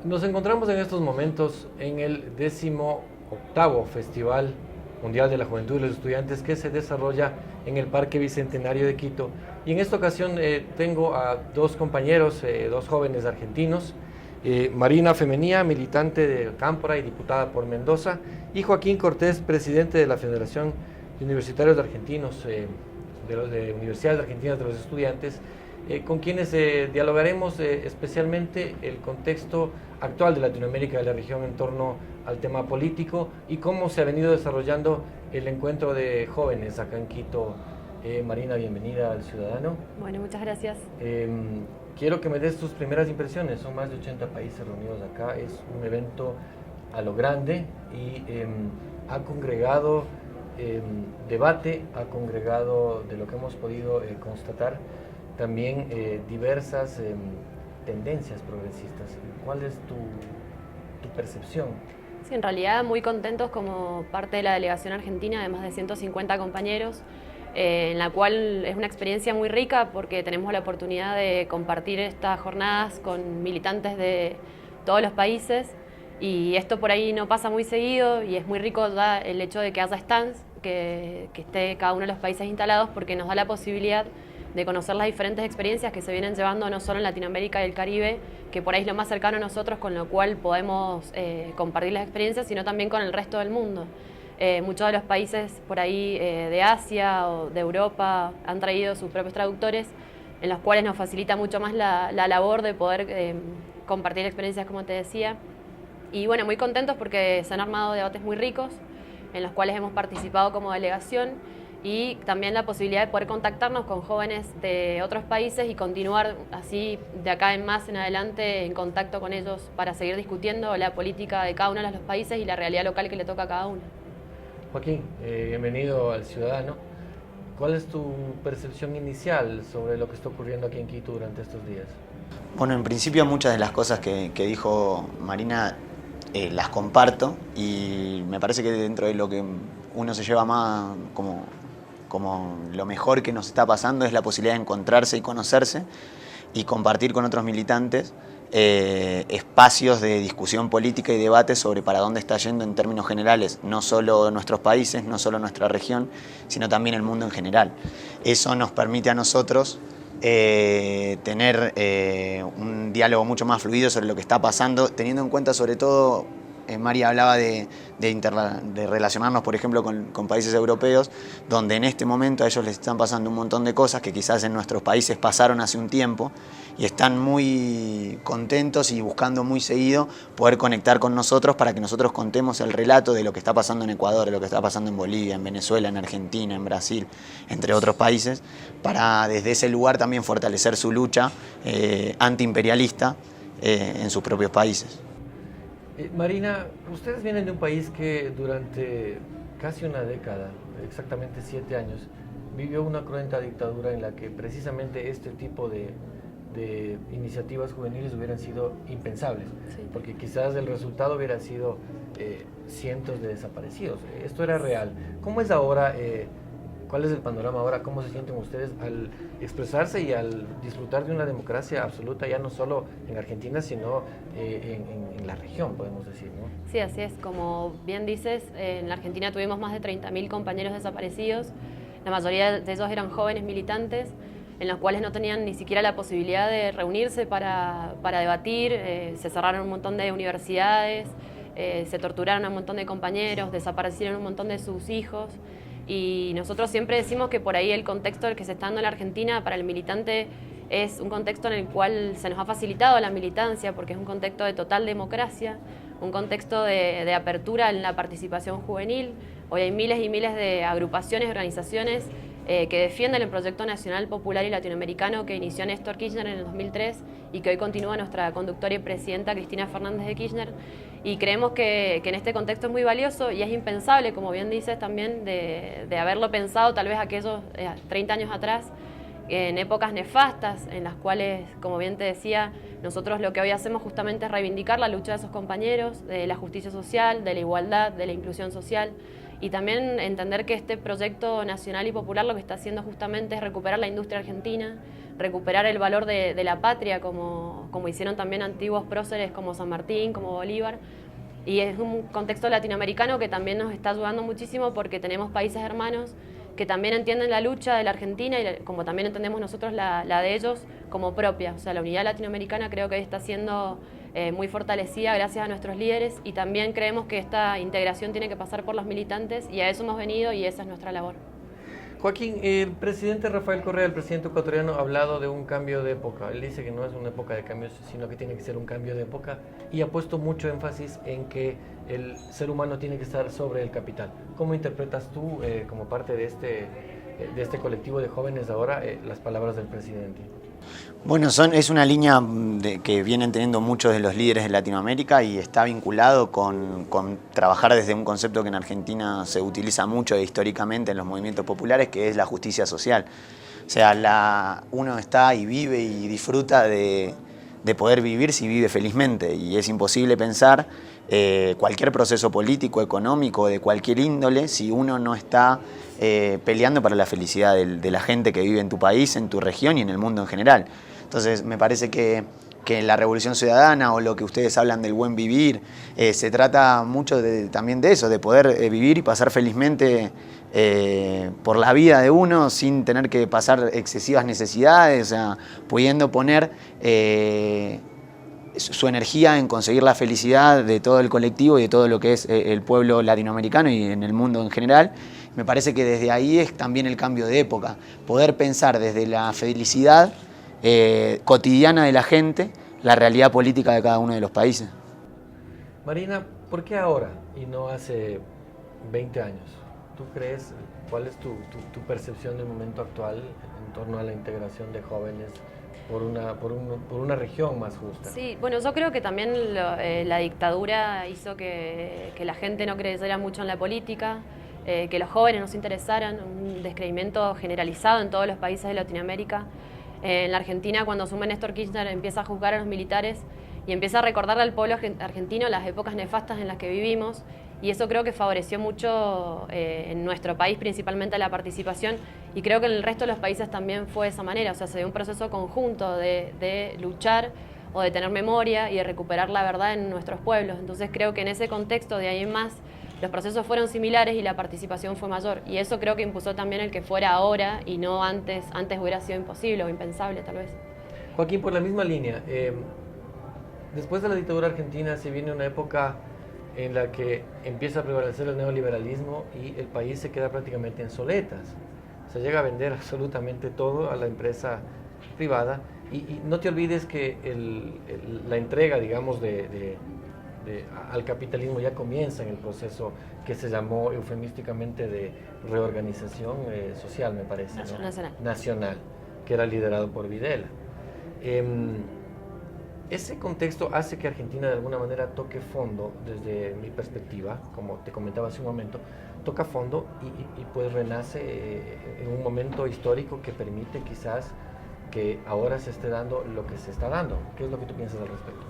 Nos encontramos en estos momentos en el 18º Festival Mundial de la Juventud y los Estudiantes que se desarrolla en el Parque Bicentenario de Quito. Y en esta ocasión tengo a dos compañeros, dos jóvenes argentinos, Marina Femenía, militante de Cámpora y diputada por Mendoza, y Joaquín Cortés, presidente de la Federación de Universitarios Argentinos, de Universidades Argentinas de los Estudiantes, con quienes dialogaremos especialmente el contexto actual de Latinoamérica y de la región en torno al tema político y cómo se ha venido desarrollando el encuentro de jóvenes acá en Quito. Marina, bienvenida al Ciudadano. Bueno, muchas gracias. Quiero que me des tus primeras impresiones. Son más de 80 países reunidos acá. Es un evento a lo grande y ha congregado debate, ha congregado, de lo que hemos podido constatar, también diversas tendencias progresistas. ¿Cuál es tu percepción? Sí, en realidad muy contentos como parte de la delegación argentina de más de 150 compañeros, en la cual es una experiencia muy rica porque tenemos la oportunidad de compartir estas jornadas con militantes de todos los países, y esto por ahí no pasa muy seguido, y es muy rico ya el hecho de que haya stands, que esté cada uno de los países instalados, porque nos da la posibilidad de conocer las diferentes experiencias que se vienen llevando no solo en Latinoamérica y el Caribe, que por ahí es lo más cercano a nosotros, con lo cual podemos compartir las experiencias, sino también con el resto del mundo. Muchos de los países por ahí de Asia o de Europa han traído sus propios traductores, en los cuales nos facilita mucho más la labor de poder compartir experiencias, como te decía. Y bueno, muy contentos porque se han armado debates muy ricos, en los cuales hemos participado como delegación, y también la posibilidad de poder contactarnos con jóvenes de otros países y continuar así de acá en más en adelante en contacto con ellos para seguir discutiendo la política de cada uno de los países y la realidad local que le toca a cada uno. Joaquín, bienvenido al Ciudadano. ¿Cuál es tu percepción inicial sobre lo que está ocurriendo aquí en Quito durante estos días? Bueno, en principio muchas de las cosas que dijo Marina las comparto, y me parece que dentro de lo que uno se lleva más como lo mejor que nos está pasando es la posibilidad de encontrarse y conocerse y compartir con otros militantes espacios de discusión política y debate sobre para dónde está yendo en términos generales, no solo nuestros países, no solo nuestra región, sino también el mundo en general. Eso nos permite a nosotros tener un diálogo mucho más fluido sobre lo que está pasando, teniendo en cuenta sobre todo, María hablaba de relacionarnos, por ejemplo, con países europeos, donde en este momento a ellos les están pasando un montón de cosas que quizás en nuestros países pasaron hace un tiempo, y están muy contentos y buscando muy seguido poder conectar con nosotros para que nosotros contemos el relato de lo que está pasando en Ecuador, de lo que está pasando en Bolivia, en Venezuela, en Argentina, en Brasil, entre otros países, para desde ese lugar también fortalecer su lucha antiimperialista en sus propios países. Marina, ustedes vienen de un país que durante casi una década, exactamente 7 años, vivió una cruenta dictadura en la que precisamente este tipo de iniciativas juveniles hubieran sido impensables, sí, porque quizás el resultado hubiera sido cientos de desaparecidos. Esto era real. ¿Cómo es ahora? ¿Cuál es el panorama ahora? ¿Cómo se sienten ustedes al expresarse y al disfrutar de una democracia absoluta, ya no solo en Argentina, sino en la región, podemos decir, ¿no? Sí, así es. Como bien dices, en la Argentina tuvimos más de 30.000 compañeros desaparecidos. La mayoría de ellos eran jóvenes militantes, en los cuales no tenían ni siquiera la posibilidad de reunirse para debatir. Se cerraron un montón de universidades, se torturaron a un montón de compañeros, desaparecieron un montón de sus hijos. Y nosotros siempre decimos que por ahí el contexto en el que se está dando en la Argentina para el militante es un contexto en el cual se nos ha facilitado la militancia, porque es un contexto de total democracia, un contexto de apertura en la participación juvenil. Hoy hay miles y miles de agrupaciones, organizaciones que defienden el proyecto nacional, popular y latinoamericano que inició Néstor Kirchner en el 2003 y que hoy continúa nuestra conductora y presidenta Cristina Fernández de Kirchner. Y creemos que en este contexto es muy valioso y es impensable, como bien dices también, de haberlo pensado tal vez aquellos 30 años atrás, en épocas nefastas en las cuales, como bien te decía, nosotros lo que hoy hacemos justamente es reivindicar la lucha de esos compañeros, de la justicia social, de la igualdad, de la inclusión social, y también entender que este proyecto nacional y popular lo que está haciendo justamente es recuperar la industria argentina, recuperar el valor de la patria, como hicieron también antiguos próceres como San Martín, como Bolívar. Y es un contexto latinoamericano que también nos está ayudando muchísimo porque tenemos países hermanos que también entienden la lucha de la Argentina y como también entendemos nosotros la de ellos como propia. O sea, la unidad latinoamericana creo que está siendo muy fortalecida gracias a nuestros líderes y también creemos que esta integración tiene que pasar por los militantes y a eso hemos venido y esa es nuestra labor. Joaquín, el presidente Rafael Correa, el presidente ecuatoriano, ha hablado de un cambio de época. Él dice que no es una época de cambios, sino que tiene que ser un cambio de época y ha puesto mucho énfasis en que el ser humano tiene que estar sobre el capital. ¿Cómo interpretas tú, como parte de este colectivo de jóvenes ahora, las palabras del presidente? Bueno, es una línea que vienen teniendo muchos de los líderes de Latinoamérica y está vinculado con trabajar desde un concepto que en Argentina se utiliza mucho históricamente en los movimientos populares, que es la justicia social. O sea, uno está y vive y disfruta de poder vivir si vive felizmente y es imposible pensar cualquier proceso político, económico, de cualquier índole, si uno no está peleando para la felicidad de la gente que vive en tu país, en tu región y en el mundo en general. Entonces me parece que la revolución ciudadana o lo que ustedes hablan del buen vivir, se trata mucho también de eso, de poder vivir y pasar felizmente por la vida de uno sin tener que pasar excesivas necesidades, o sea, pudiendo poner su energía en conseguir la felicidad de todo el colectivo y de todo lo que es el pueblo latinoamericano y en el mundo en general. Me parece que desde ahí es también el cambio de época, poder pensar desde la felicidad cotidiana de la gente, la realidad política de cada uno de los países. Marina, ¿por qué ahora y no hace 20 años? ¿Tú crees, cuál es tu percepción del momento actual en torno a la integración de jóvenes por una región más justa? Sí, bueno, yo creo que también la dictadura hizo que la gente no creyera mucho en la política, que los jóvenes no se interesaran, un descreimiento generalizado en todos los países de Latinoamérica. En la Argentina, cuando asume Néstor Kirchner, empieza a juzgar a los militares y empieza a recordarle al pueblo argentino las épocas nefastas en las que vivimos, y eso creo que favoreció mucho en nuestro país, principalmente la participación, y creo que en el resto de los países también fue de esa manera. O sea, se dio un proceso conjunto de luchar o de tener memoria y de recuperar la verdad en nuestros pueblos. Entonces creo que en ese contexto, de ahí en más, los procesos fueron similares y la participación fue mayor. Y eso creo que impulsó también el que fuera ahora y no antes. Antes hubiera sido imposible o impensable, tal vez. Joaquín, por la misma línea, después de la dictadura argentina se viene una época en la que empieza a prevalecer el neoliberalismo y el país se queda prácticamente en soletas. Se llega a vender absolutamente todo a la empresa privada y no te olvides que la entrega, digamos, al capitalismo ya comienza en el proceso que se llamó eufemísticamente de reorganización social, me parece, Nacional. Nacional, que era liderado por Videla. Ese contexto hace que Argentina de alguna manera toque fondo, desde mi perspectiva, como te comentaba hace un momento, toca fondo y pues renace en un momento histórico que permite quizás que ahora se esté dando lo que se está dando. ¿Qué es lo que tú piensas al respecto?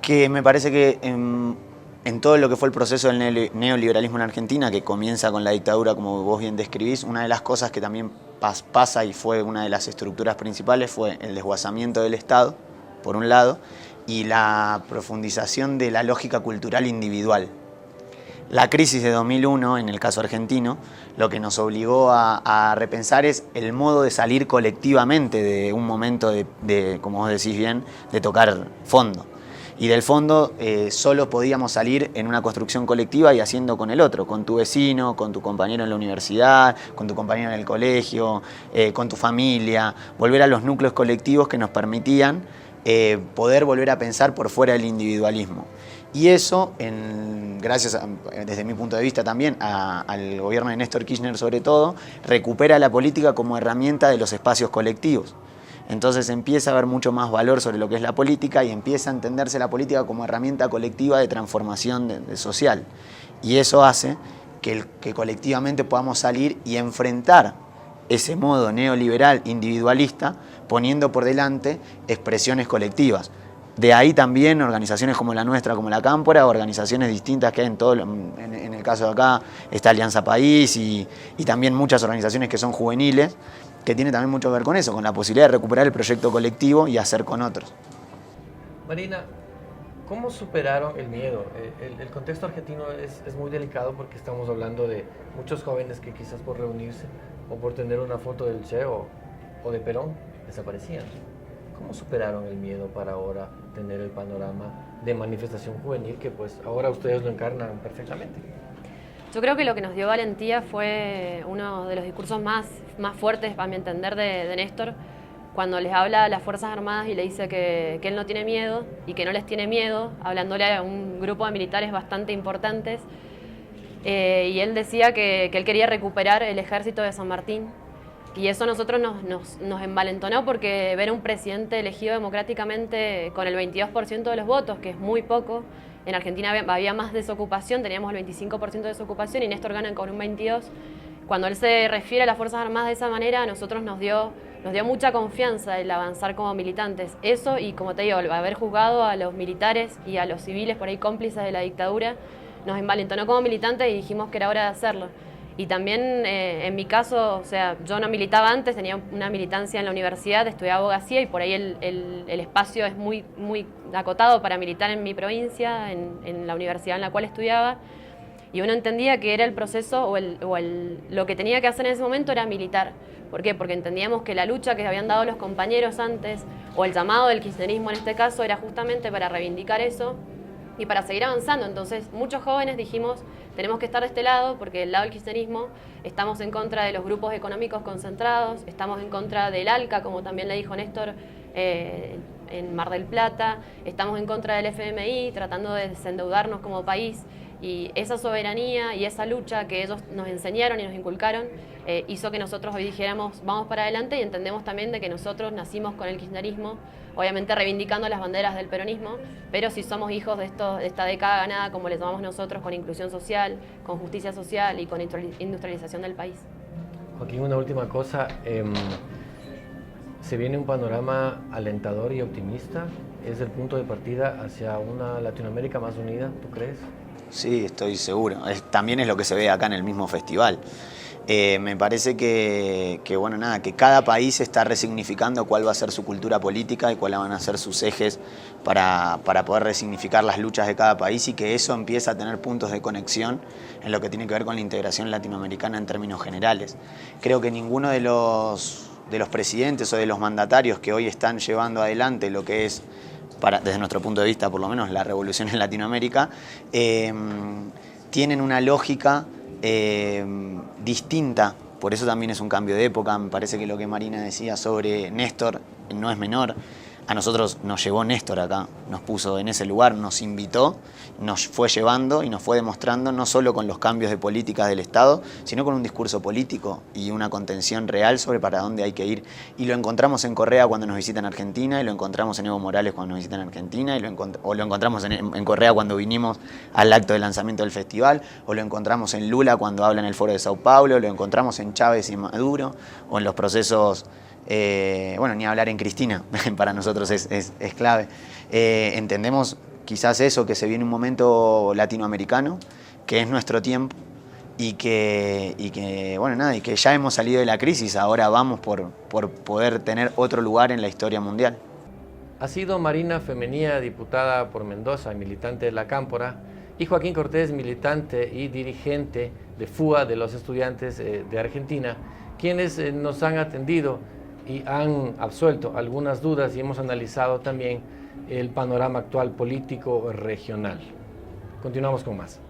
Que me parece que en todo lo que fue el proceso del neoliberalismo en Argentina, que comienza con la dictadura, como vos bien describís, una de las cosas que también pasa y fue una de las estructuras principales fue el desguazamiento del Estado, por un lado, y la profundización de la lógica cultural individual. La crisis de 2001, en el caso argentino, lo que nos obligó a repensar es el modo de salir colectivamente de un momento de, como vos decís bien, de tocar fondo. Y del fondo solo podíamos salir en una construcción colectiva y haciendo con el otro, con tu vecino, con tu compañero en la universidad, con tu compañero en el colegio, con tu familia, volver a los núcleos colectivos que nos permitían poder volver a pensar por fuera del individualismo. Y eso, gracias, desde mi punto de vista también, al gobierno de Néstor Kirchner sobre todo, recupera la política como herramienta de los espacios colectivos. Entonces empieza a haber mucho más valor sobre lo que es la política y empieza a entenderse la política como herramienta colectiva de transformación social. Y eso hace que colectivamente podamos salir y enfrentar ese modo neoliberal individualista poniendo por delante expresiones colectivas. De ahí también organizaciones como la nuestra, como la Cámpora, organizaciones distintas que hay en el caso de acá está Alianza País y también muchas organizaciones que son juveniles, que tiene también mucho que ver con eso, con la posibilidad de recuperar el proyecto colectivo y hacer con otros. Marina, ¿cómo superaron el miedo? El contexto argentino es muy delicado porque estamos hablando de muchos jóvenes que quizás por reunirse o por tener una foto del Che o de Perón desaparecían. ¿Cómo superaron el miedo para ahora tener el panorama de manifestación juvenil que pues ahora ustedes lo encarnan perfectamente? Yo creo que lo que nos dio valentía fue uno de los discursos más fuertes, a mi entender, de Néstor, cuando les habla a las Fuerzas Armadas y le dice que él no tiene miedo y que no les tiene miedo, hablándole a un grupo de militares bastante importantes. Y él decía que él quería recuperar el ejército de San Martín. Y eso a nosotros nos envalentonó, porque ver a un presidente elegido democráticamente con el 22% de los votos, que es muy poco. En Argentina había más desocupación, teníamos el 25% de desocupación y Néstor gana con un 22%. Cuando él se refiere a las Fuerzas Armadas de esa manera, a nosotros nos dio mucha confianza el avanzar como militantes. Eso, y como te digo, el haber juzgado a los militares y a los civiles por ahí cómplices de la dictadura, nos envalentonó como militantes y dijimos que era hora de hacerlo. Y también en mi caso, o sea, yo no militaba antes, tenía una militancia en la universidad, estudiaba abogacía y por ahí el espacio es muy acotado para militar en mi provincia, en la universidad en la cual estudiaba. Y uno entendía que era el proceso lo que tenía que hacer en ese momento era militar. ¿Por qué? Porque entendíamos que la lucha que habían dado los compañeros antes, o el llamado del kirchnerismo en este caso, era justamente para reivindicar eso y para seguir avanzando. Entonces muchos jóvenes dijimos, tenemos que estar de este lado, porque del lado del kirchnerismo estamos en contra de los grupos económicos concentrados, estamos en contra del ALCA, como también le dijo Néstor, en Mar del Plata, estamos en contra del FMI, tratando de desendeudarnos como país. Y esa soberanía y esa lucha que ellos nos enseñaron y nos inculcaron hizo que nosotros hoy dijéramos vamos para adelante, y entendemos también de que nosotros nacimos con el kirchnerismo, obviamente reivindicando las banderas del peronismo, pero si somos hijos de esta década ganada, como le llamamos nosotros, con inclusión social, con justicia social y con industrialización del país. Joaquín, una última cosa. ¿Se viene un panorama alentador y optimista? ¿Es el punto de partida hacia una Latinoamérica más unida, tú crees? Sí, estoy seguro. También es lo que se ve acá en el mismo festival. Me parece que cada país está resignificando cuál va a ser su cultura política y cuáles van a ser sus ejes para poder resignificar las luchas de cada país, y que eso empieza a tener puntos de conexión en lo que tiene que ver con la integración latinoamericana en términos generales. Creo que ninguno de los presidentes o de los mandatarios que hoy están llevando adelante lo que es, desde nuestro punto de vista por lo menos, la revolución en Latinoamérica, tienen una lógica distinta. Por eso también es un cambio de época. Me parece que lo que Marina decía sobre Néstor no es menor. A nosotros nos llevó Néstor acá, nos puso en ese lugar, nos invitó, nos fue llevando y nos fue demostrando, no solo con los cambios de políticas del Estado, sino con un discurso político y una contención real sobre para dónde hay que ir. Y lo encontramos en Correa cuando nos visita en Argentina, y lo encontramos en Evo Morales cuando nos visita en Argentina, o lo encontramos en Correa cuando vinimos al acto de lanzamiento del festival, o lo encontramos en Lula cuando habla en el Foro de Sao Paulo, lo encontramos en Chávez y Maduro, o en los procesos. Ni hablar en Cristina, para nosotros es clave. Entendemos quizás eso, que se viene un momento latinoamericano, que es nuestro tiempo, y que ya hemos salido de la crisis, ahora vamos por poder tener otro lugar en la historia mundial. Ha sido Marina Femenía, diputada por Mendoza, militante de la Cámpora, y Joaquín Cortés, militante y dirigente de FUA, de los estudiantes de Argentina, quienes nos han atendido y han absuelto algunas dudas, y hemos analizado también el panorama actual político regional. Continuamos con más.